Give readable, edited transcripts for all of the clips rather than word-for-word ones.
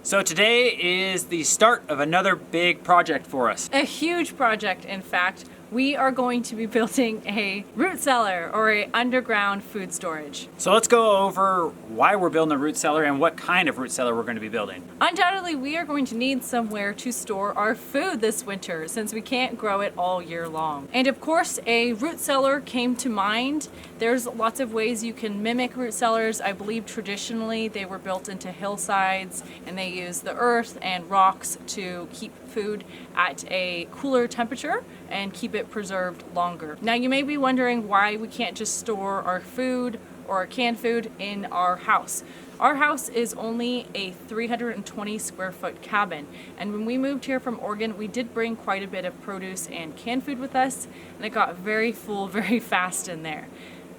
So today is the start of another big project for us. A huge project, in fact. We are going to be building a root cellar, or a underground food storage. So let's go over why we're building a root cellar and what kind of root cellar we're going to be building. Undoubtedly, we are going to need somewhere to store our food this winter since we can't grow it all year long. And of course, a root cellar came to mind. There's lots of ways you can mimic root cellars. I believe traditionally they were built into hillsides and they use the earth and rocks to keep food at a cooler temperature and keep it preserved longer. Now you may be wondering why we can't just store our food or our canned food in our house. Our house is only a 320 square foot cabin, and when we moved here from Oregon we did bring quite a bit of produce and canned food with us, and it got very full very fast in there.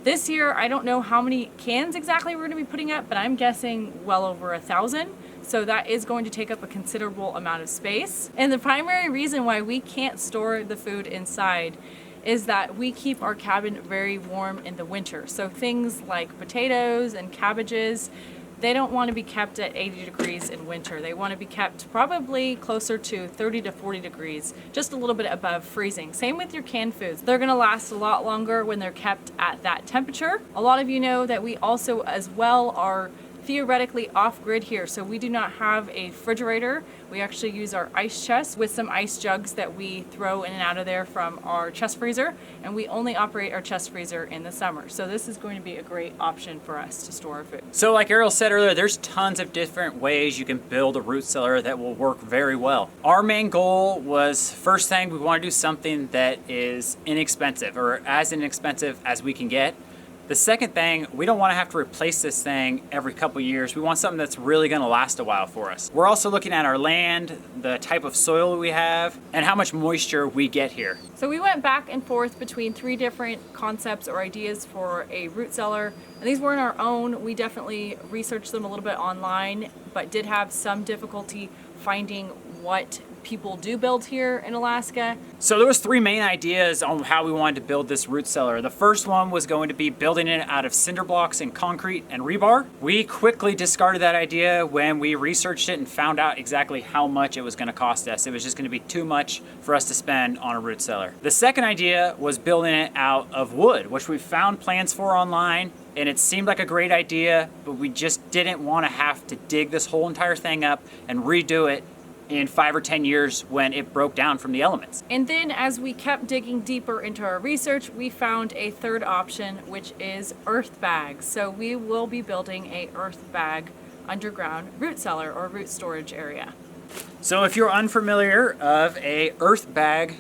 This year I don't know how many cans exactly we're going to be putting up, but I'm guessing well over 1,000. So that is going to take up a considerable amount of space. And the primary reason why we can't store the food inside is that we keep our cabin very warm in the winter. So things like potatoes and cabbages, they don't want to be kept at 80 degrees in winter. They want to be kept probably closer to 30 to 40 degrees, just a little bit above freezing. Same with your canned foods. They're going to last a lot longer when they're kept at that temperature. A lot of you know that we also as well are theoretically off-grid here, so we do not have a refrigerator. We actually use our ice chest with some ice jugs that we throw in and out of there from our chest freezer, and we only operate our chest freezer in the summer. So this is going to be a great option for us to store our food. So like Ariel said earlier, there's tons of different ways you can build a root cellar that will work very well. Our main goal was, first thing, we want to do something that is inexpensive, or as inexpensive as we can get. The second thing, we don't want to have to replace this thing every couple years. We want something that's really going to last a while for us. We're also looking at our land, the type of soil we have, and how much moisture we get here. So we went back and forth between 3 different concepts or ideas for a root cellar. And these weren't our own. We definitely researched them a little bit online, but did have some difficulty finding what people do build here in Alaska. So there was 3 main ideas on how we wanted to build this root cellar. The first one was going to be building it out of cinder blocks and concrete and rebar. We quickly discarded that idea when we researched it and found out exactly how much it was going to cost us. It was just going to be too much for us to spend on a root cellar. The second idea was building it out of wood, which we found plans for online, and it seemed like a great idea, but we just didn't want to have to dig this whole entire thing up and redo it in 5 or 10 years when it broke down from the elements. And then as we kept digging deeper into our research, we found a third option, which is Earthbag. So we will be building a Earthbag underground root cellar or root storage area. So if you're unfamiliar of a Earthbag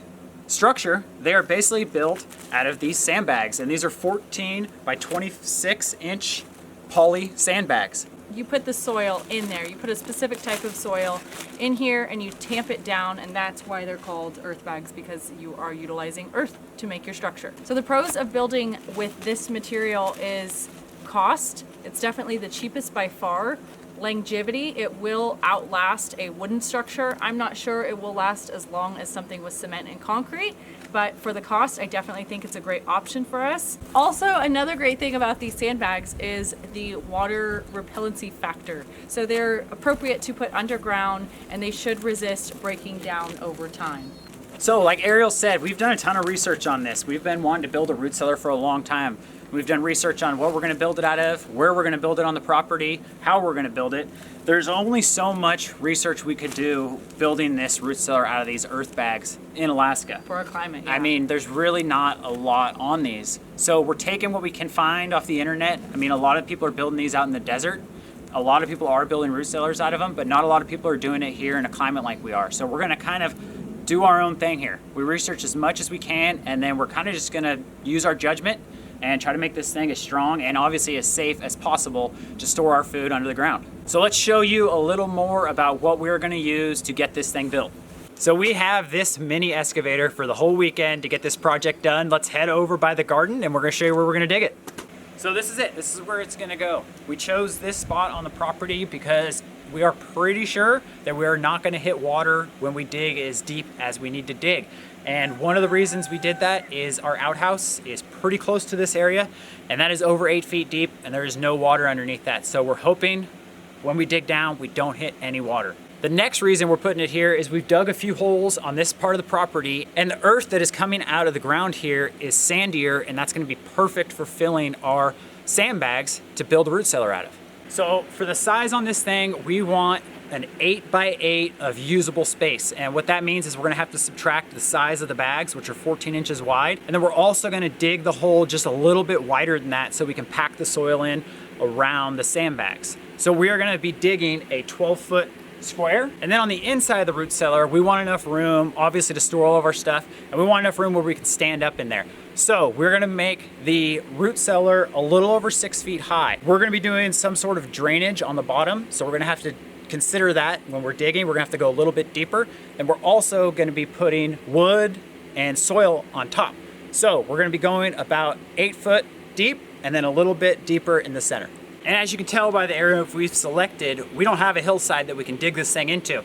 structure, they are basically built out of these sandbags, and these are 14 by 26 inch poly sandbags. You put the soil in there. You put a specific type of soil in here and you tamp it down, and that's why they're called earth bags, because you are utilizing earth to make your structure. So the pros of building with this material is cost. It's definitely the cheapest by far. Longevity, it will outlast a wooden structure. I'm not sure it will last as long as something with cement and concrete, but for the cost, I definitely think it's a great option for us. Also, another great thing about these sandbags is the water repellency factor. So they're appropriate to put underground, and they should resist breaking down over time. So like Ariel said, we've done a ton of research on this. We've been wanting to build a root cellar for a long time. We've done research on what we're going to build it out of, where we're going to build it on the property, how we're going to build it. There's only so much research we could do building this root cellar out of these earth bags in Alaska. For our climate, yeah. I mean, there's really not a lot on these. So we're taking what we can find off the internet. I mean, a lot of people are building these out in the desert. A lot of people are building root cellars out of them, but not a lot of people are doing it here in a climate like we are. So we're going to kind of do our own thing here. We research as much as we can, and then we're kind of just going to use our judgment and try to make this thing as strong and obviously as safe as possible to store our food under the ground. So let's show you a little more about what we're going to use to get this thing built. So we have this mini excavator for the whole weekend to get this project done. Let's head over by the garden and we're going to show you where we're going to dig it. So this is it. This is where it's going to go. We chose this spot on the property because we are pretty sure that we are not going to hit water when we dig as deep as we need to dig. And one of the reasons we did that is our outhouse is pretty close to this area, and that is over 8 feet deep, and there is no water underneath that. So we're hoping when we dig down, we don't hit any water. The next reason we're putting it here is we've dug a few holes on this part of the property, and the earth that is coming out of the ground here is sandier, and that's gonna be perfect for filling our sandbags to build a root cellar out of. So for the size on this thing, we want an 8x8 of usable space. And what that means is we're gonna have to subtract the size of the bags, which are 14 inches wide. And then we're also gonna dig the hole just a little bit wider than that so we can pack the soil in around the sandbags. So we are gonna be digging a 12-foot square. And then on the inside of the root cellar, we want enough room, obviously, to store all of our stuff, and we want enough room where we can stand up in there. So we're gonna make the root cellar a little over 6 feet high. We're gonna be doing some sort of drainage on the bottom, so we're gonna have to consider that when we're digging. We're gonna have to go a little bit deeper, and we're also gonna be putting wood and soil on top. So we're gonna be going about 8 foot deep and then a little bit deeper in the center. And as you can tell by the area we've selected, we don't have a hillside that we can dig this thing into.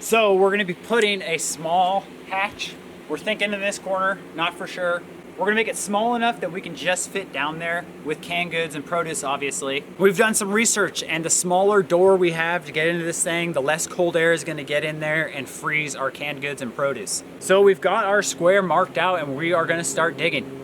So we're gonna be putting a small hatch. We're thinking in this corner, not for sure. We're gonna make it small enough that we can just fit down there with canned goods and produce, obviously. We've done some research, and the smaller door we have to get into this thing, the less cold air is gonna get in there and freeze our canned goods and produce. So we've got our square marked out, and we are gonna start digging.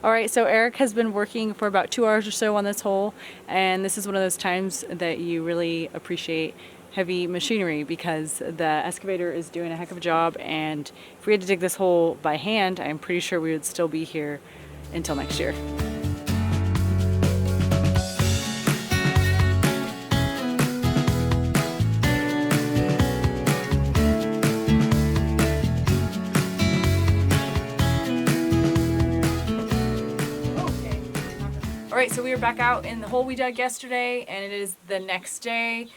All right, so Eric has been working for about 2 hours or so on this hole, and this is one of those times that you really appreciate heavy machinery because the excavator is doing a heck of a job, and if we had to dig this hole by hand, I'm pretty sure we would still be here until next year. All right, so we are back out in the hole we dug yesterday, and it is the next day.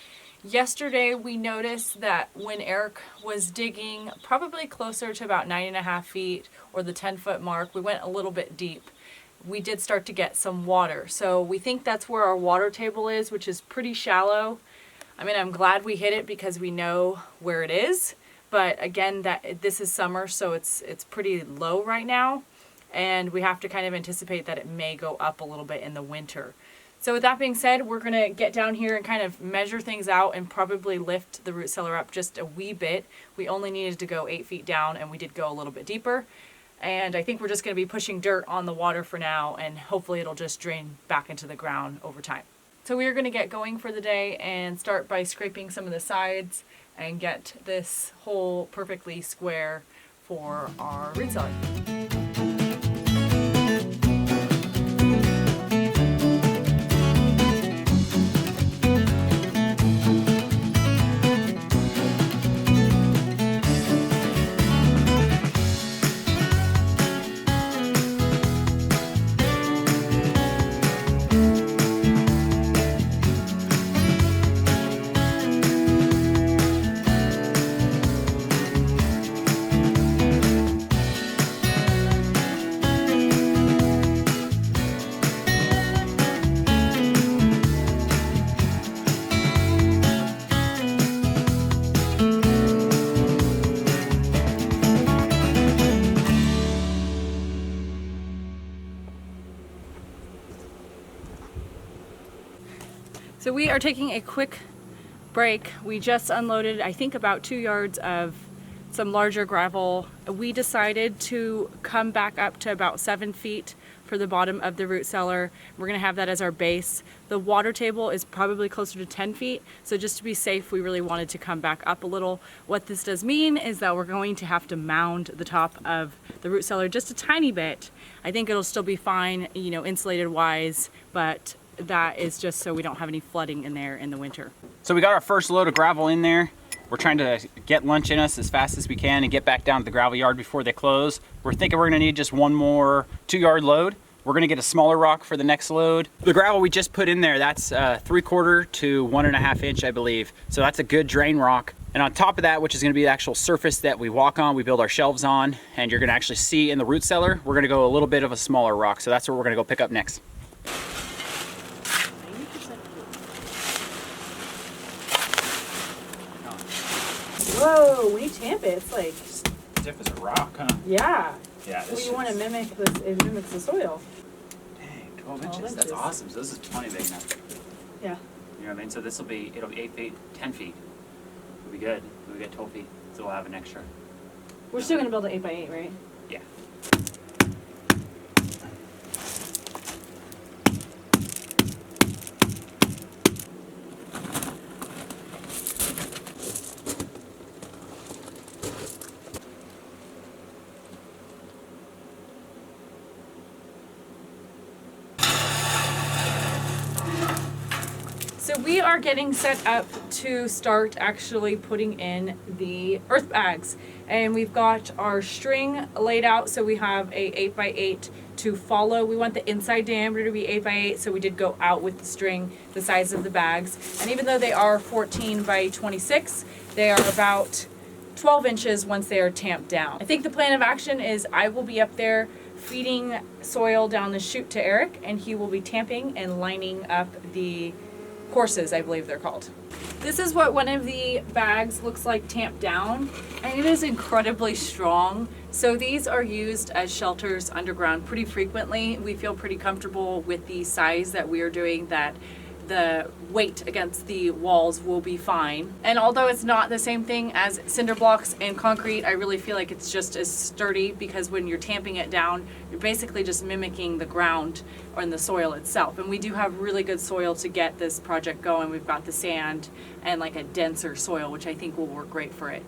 Yesterday, we noticed that when Eric was digging probably closer to about 9.5 feet or the 10-foot mark, we went a little bit deep. We did start to get some water. So we think that's where our water table is, which is pretty shallow. I mean, I'm glad we hit it because we know where it is. But again, this is summer, so it's pretty low right now. And we have to kind of anticipate that it may go up a little bit in the winter. So with that being said, we're going to get down here and kind of measure things out and probably lift the root cellar up just a wee bit. We only needed to go 8 feet down, and we did go a little bit deeper. And I think we're just going to be pushing dirt on the water for now, and hopefully it'll just drain back into the ground over time. So we are going to get going for the day and start by scraping some of the sides and get this hole perfectly square for our root cellar. So we are taking a quick break. We just unloaded, I think, about 2 yards of some larger gravel. We decided to come back up to about 7 feet for the bottom of the root cellar. We're gonna have that as our base. The water table is probably closer to 10 feet. So just to be safe, we really wanted to come back up a little. What this does mean is that we're going to have to mound the top of the root cellar just a tiny bit. I think it'll still be fine, you know, insulated wise, but that is just so we don't have any flooding in there in the winter. So we got our first load of gravel in there. We're trying to get lunch in us as fast as we can and get back down to the gravel yard before they close. We're thinking we're gonna need just one more 2-yard load. We're gonna get a smaller rock for the next load. The gravel we just put in there, that's 3/4 to 1.5 inch, I believe. So that's a good drain rock. And on top of that, which is gonna be the actual surface that we walk on, we build our shelves on, and you're gonna actually see in the root cellar, we're gonna go a little bit of a smaller rock. So that's what we're gonna go pick up next. Whoa, when you tamp it, it's like... As if it's a rock, huh? Yeah. Yeah, Well, you want to mimic this, it mimics the soil. Dang, 12 inches. 12 That's inches. awesome. So this is plenty big enough. Yeah. You know what I mean? So this will be, it'll be 8 feet, 10 feet. It'll be good. We'll get 12 feet. So we'll have an extra. We're still going to build an 8x8, right? Yeah. So we are getting set up to start actually putting in the earth bags. And we've got our string laid out, so we have a 8x8 to follow. We want the inside diameter to be 8x8, so we did go out with the string, the size of the bags. And even though they are 14 by 26, they are about 12 inches once they are tamped down. I think the plan of action is I will be up there feeding soil down the chute to Eric, and he will be tamping and lining up the courses, I believe they're called. This is what one of the bags looks like tamped down, and it is incredibly strong. So these are used as shelters underground pretty frequently. We feel pretty comfortable with the size that we are doing, that the weight against the walls will be fine. And although it's not the same thing as cinder blocks and concrete, I really feel like it's just as sturdy, because when you're tamping it down, you're basically just mimicking the ground or in the soil itself. And we do have really good soil to get this project going. We've got the sand and like a denser soil, which I think will work great for it.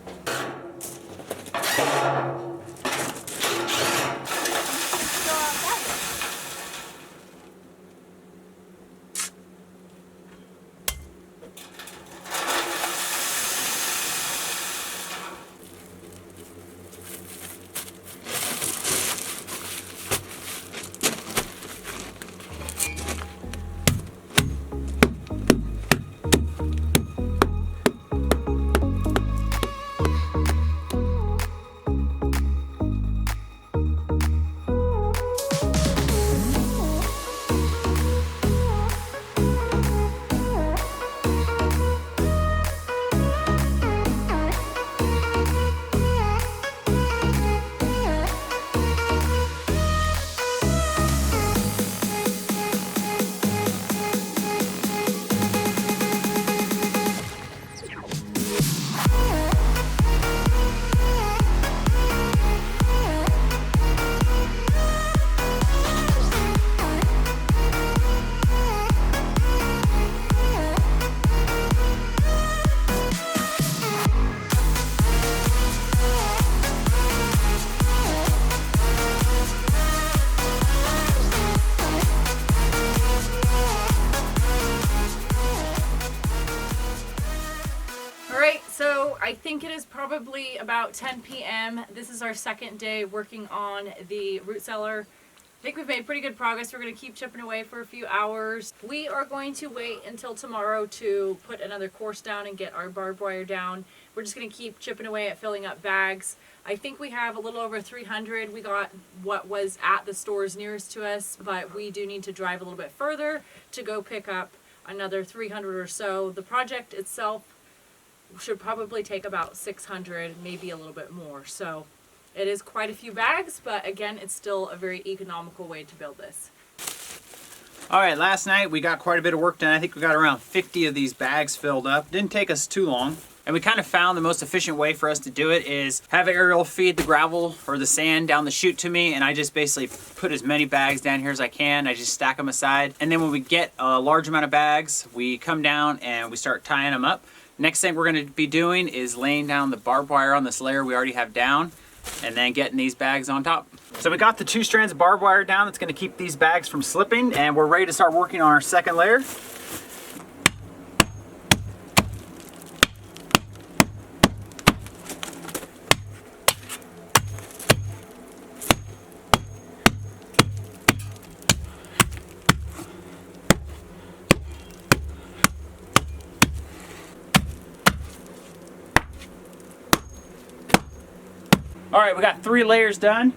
probably about 10 p.m. This is our second day working on the root cellar. I think we've made pretty good progress. We're going to keep chipping away for a few hours. We are going to wait until tomorrow to put another course down and get our barbed wire down. We're just going to keep chipping away at filling up bags. I think we have a little over 300. We got what was at the stores nearest to us, but we do need to drive a little bit further to go pick up another 300 or so. The project itself should probably take about 600, maybe a little bit more. So it is quite a few bags, but again, it's still a very economical way to build this. All right, last night we got quite a bit of work done. I think we got around 50 of these bags filled up. Didn't take us too long. And we kind of found the most efficient way for us to do it is have Ariel feed the gravel or the sand down the chute to me, and I just basically put as many bags down here as I can. I just stack them aside. And then when we get a large amount of bags, we come down and we start tying them up. Next thing we're going to be doing is laying down the barbed wire on this layer we already have down, and then getting these bags on top. So we got the 2 strands of barbed wire down that's going to keep these bags from slipping, and we're ready to start working on our second layer. All right, we got 3 layers done.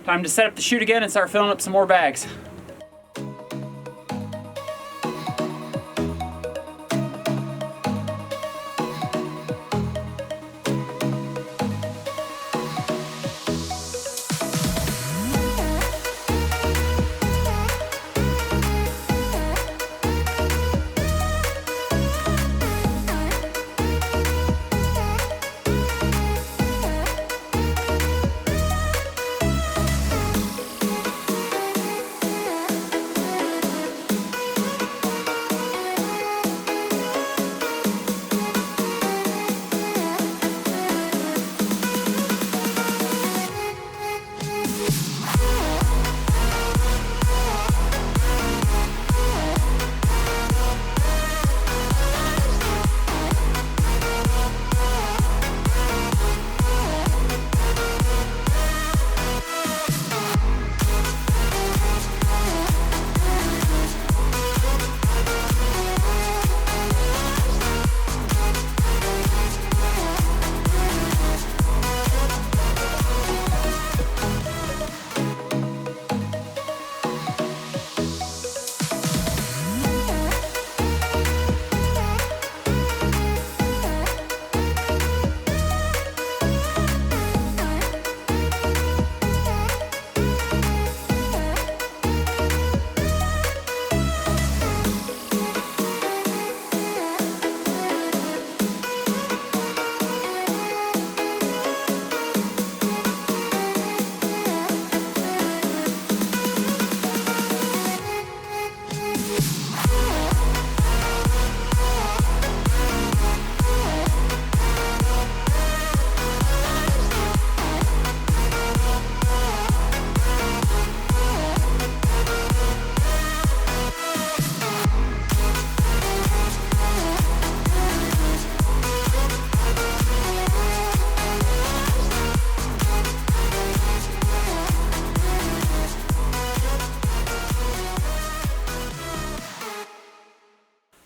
Time to set up the chute again and start filling up some more bags.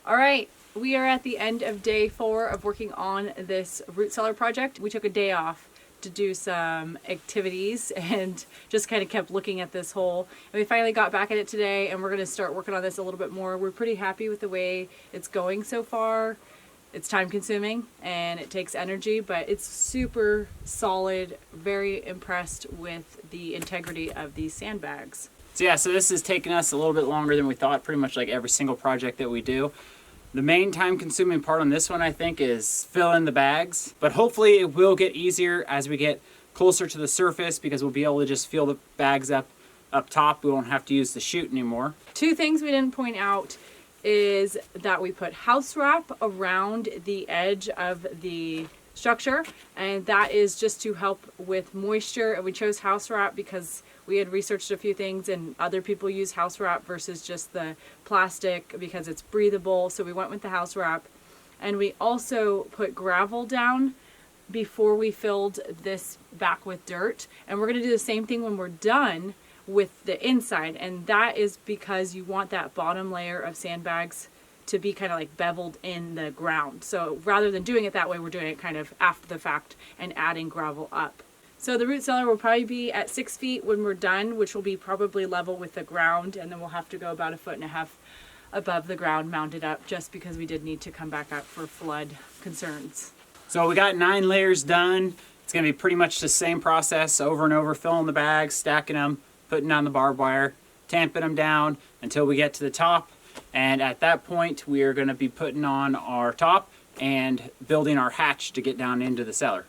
All right, we are at the end of day 4 of working on this root cellar project. We took a day off to do some activities and just kind of kept looking at this hole. And we finally got back at it today, and we're going to start working on this a little bit more. We're pretty happy with the way it's going so far. It's time consuming and it takes energy, but it's super solid. Very impressed with the integrity of these sandbags. So yeah, so this has taken us a little bit longer than we thought, pretty much like every single project that we do. The main time consuming part on this one, I think, is filling the bags, but hopefully it will get easier as we get closer to the surface because we'll be able to just fill the bags up top. We won't have to use the chute anymore. 2 things we didn't point out is that we put house wrap around the edge of the structure, and that is just to help with moisture. And we chose house wrap because we had researched a few things and other people use house wrap versus just the plastic because it's breathable. So we went with the house wrap. And we also put gravel down before we filled this back with dirt. And we're gonna do the same thing when we're done with the inside. And that is because you want that bottom layer of sandbags to be kind of like beveled in the ground. So rather than doing it that way, we're doing it kind of after the fact and adding gravel up. So the root cellar will probably be at 6 feet when we're done, which will be probably level with the ground. And then we'll have to go about 1.5 feet above the ground, mounded up, just because we did need to come back up for flood concerns. So we got 9 layers done. It's gonna be pretty much the same process over and over, filling the bags, stacking them, putting down the barbed wire, tamping them down until we get to the top. And at that point, we are gonna be putting on our top and building our hatch to get down into the cellar.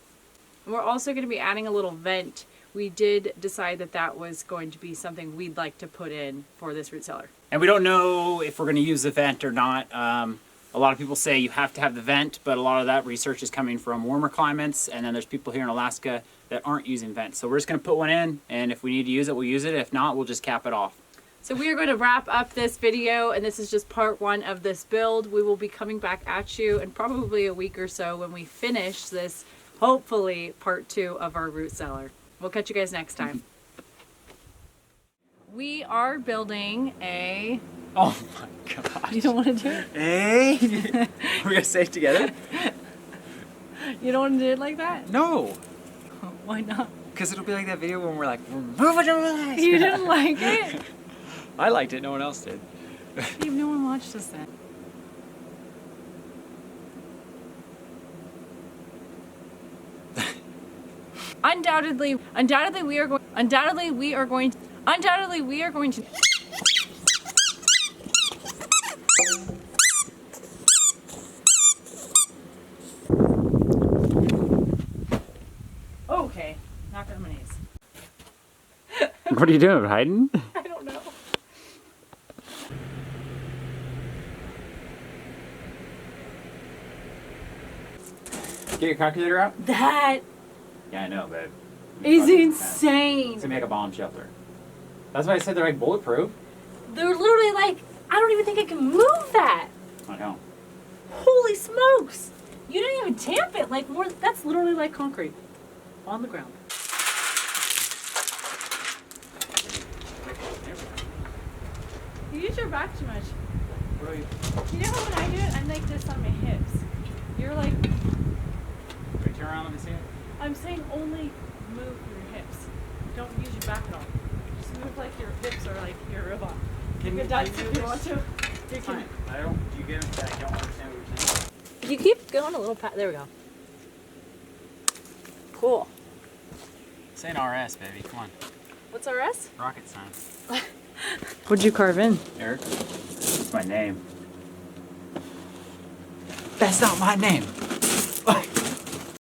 We're also gonna be adding a little vent. We did decide that that was going to be something we'd like to put in for this root cellar. And we don't know if we're going to use the vent or not. A lot of people say you have to have the vent, but a lot of that research is coming from warmer climates, and then there's people here in Alaska that aren't using vents. So we're just going to put one in, and if we need to use it, we'll use it. If not, we'll just cap it off. So we are going to wrap up this video, and this is just part 1 of this build. We will be coming back at you in probably a week or so when we finish this, hopefully, part 2 of our root cellar. We'll catch you guys next time. We are building a... Oh my god. You don't want to do it? Hey! We're going to say it together? You don't want to do it like that? No, Why not? because it'll be like that video when we're like, we're moving to relax. You didn't like it? I liked it, no one else did. Steve, no one watched us then. Undoubtedly we are going to Okay, knock on my knees. What are you doing, hiding? I don't know. Get your calculator out? That Yeah, I know, babe. is It's insane. going to make a bomb shelter. That's why I said they're like bulletproof. They're literally like, I don't even think I can move that. I know. Holy smokes! You didn't even tamp it like more. That's literally like concrete on the ground. You use your back too much. What are you? You know when I do it, I'm like this on my hips. You're like, Turn around, let me see it. I'm saying only move your hips. Don't use your back at all. Just move like your hips are like your robot. You can dance if you want to. You can. I don't. Do you get it? I don't understand what you're saying. You keep going a little there we go. Cool. Say an RS, baby. Come on. What's RS? Rocket science. What'd you carve in? Eric? It's my name. That's not my name.